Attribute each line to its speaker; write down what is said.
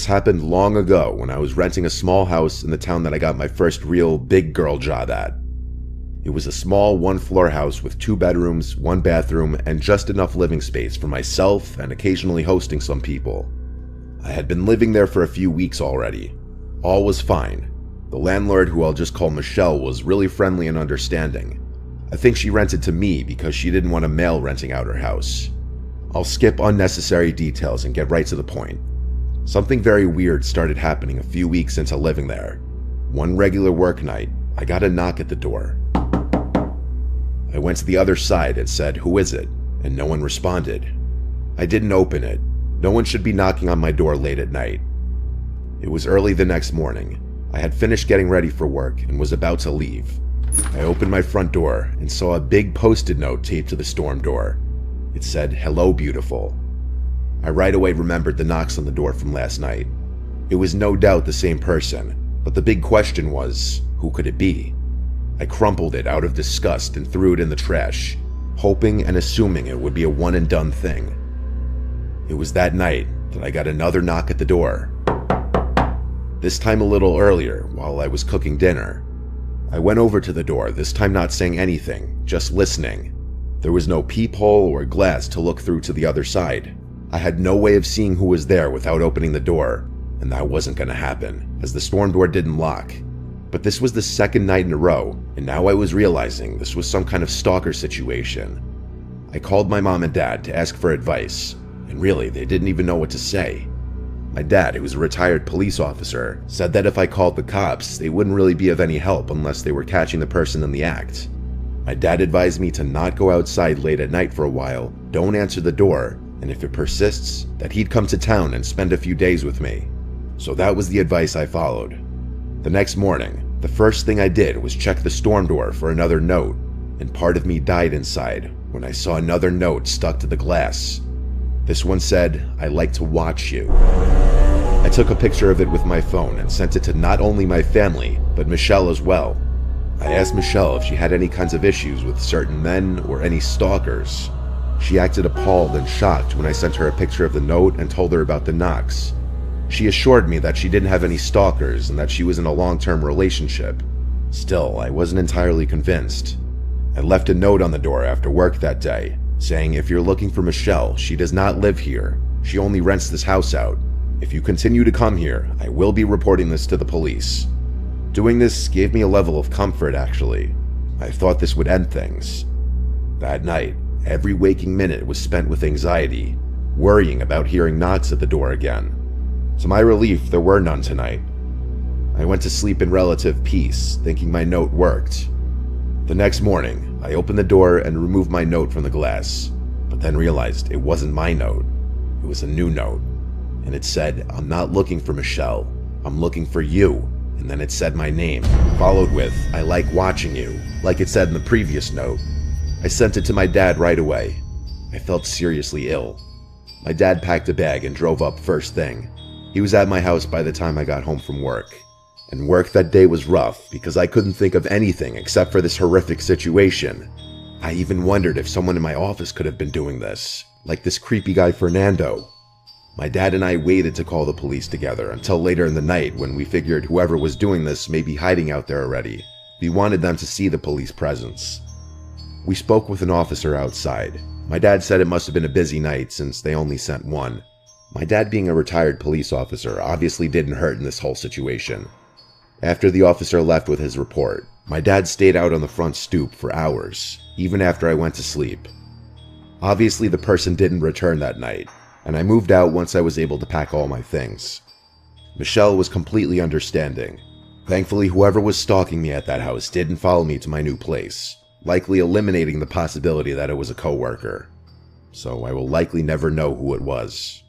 Speaker 1: This happened long ago when I was renting a small house in the town that I got my first real big girl job at. It was a small one-floor house with 2 bedrooms, 1 bathroom, and just enough living space for myself and occasionally hosting some people. I had been living there for a few weeks already. All was fine. The landlord, who I'll just call Michelle, was really friendly and understanding. I think she rented to me because she didn't want a male renting out her house. I'll skip unnecessary details and get right to the point. Something very weird started happening a few weeks into living there. One regular work night, I got a knock at the door. I went to the other side and said, "Who is it?" and no one responded. I didn't open it. No one should be knocking on my door late at night. It was early the next morning. I had finished getting ready for work and was about to leave. I opened my front door and saw a big post-it note taped to the storm door. It said, "Hello, beautiful." I right away remembered the knocks on the door from last night. It was no doubt the same person, but the big question was, who could it be? I crumpled it out of disgust and threw it in the trash, hoping and assuming it would be a one-and-done thing. It was that night that I got another knock at the door. This time a little earlier, while I was cooking dinner. I went over to the door, this time not saying anything, just listening. There was no peephole or glass to look through to the other side. I had no way of seeing who was there without opening the door, and that wasn't going to happen, as the storm door didn't lock. But this was the second night in a row, and now I was realizing this was some kind of stalker situation. I called my mom and dad to ask for advice, and really, they didn't even know what to say. My dad, who was a retired police officer, said that if I called the cops, they wouldn't really be of any help unless they were catching the person in the act. My dad advised me to not go outside late at night for a while, don't answer the door, and if it persists, that he'd come to town and spend a few days with me. So that was the advice I followed. The next morning, the first thing I did was check the storm door for another note, and part of me died inside when I saw another note stuck to the glass. This one said, "I like to watch you." I took a picture of it with my phone and sent it to not only my family, but Michelle as well. I asked Michelle if she had any kinds of issues with certain men or any stalkers. She acted appalled and shocked when I sent her a picture of the note and told her about the knocks. She assured me that she didn't have any stalkers and that she was in a long-term relationship. Still, I wasn't entirely convinced. I left a note on the door after work that day, saying, "If you're looking for Michelle, she does not live here. She only rents this house out. If you continue to come here, I will be reporting this to the police." Doing this gave me a level of comfort, actually. I thought this would end things. That night, every waking minute was spent with anxiety, worrying about hearing knocks at the door again. To my relief, there were none tonight. I went to sleep in relative peace, thinking my note worked. The next morning, I opened the door and removed my note from the glass, but then realized it wasn't my note. It was a new note, and it said, "I'm not looking for Michelle, I'm looking for you." And then it said my name, followed with, "I like watching you," like it said in the previous note. I sent it to my dad right away. I felt seriously ill. My dad packed a bag and drove up first thing. He was at my house by the time I got home from work. And work that day was rough because I couldn't think of anything except for this horrific situation. I even wondered if someone in my office could have been doing this, like this creepy guy Fernando. My dad and I waited to call the police together until later in the night when we figured whoever was doing this may be hiding out there already. We wanted them to see the police presence. We spoke with an officer outside. My dad said it must have been a busy night since they only sent one. My dad, being a retired police officer, obviously didn't hurt in this whole situation. After the officer left with his report, my dad stayed out on the front stoop for hours, even after I went to sleep. Obviously the person didn't return that night, and I moved out once I was able to pack all my things. Michelle was completely understanding. Thankfully, whoever was stalking me at that house didn't follow me to my new place, likely eliminating the possibility that it was a coworker. So I will likely never know who it was.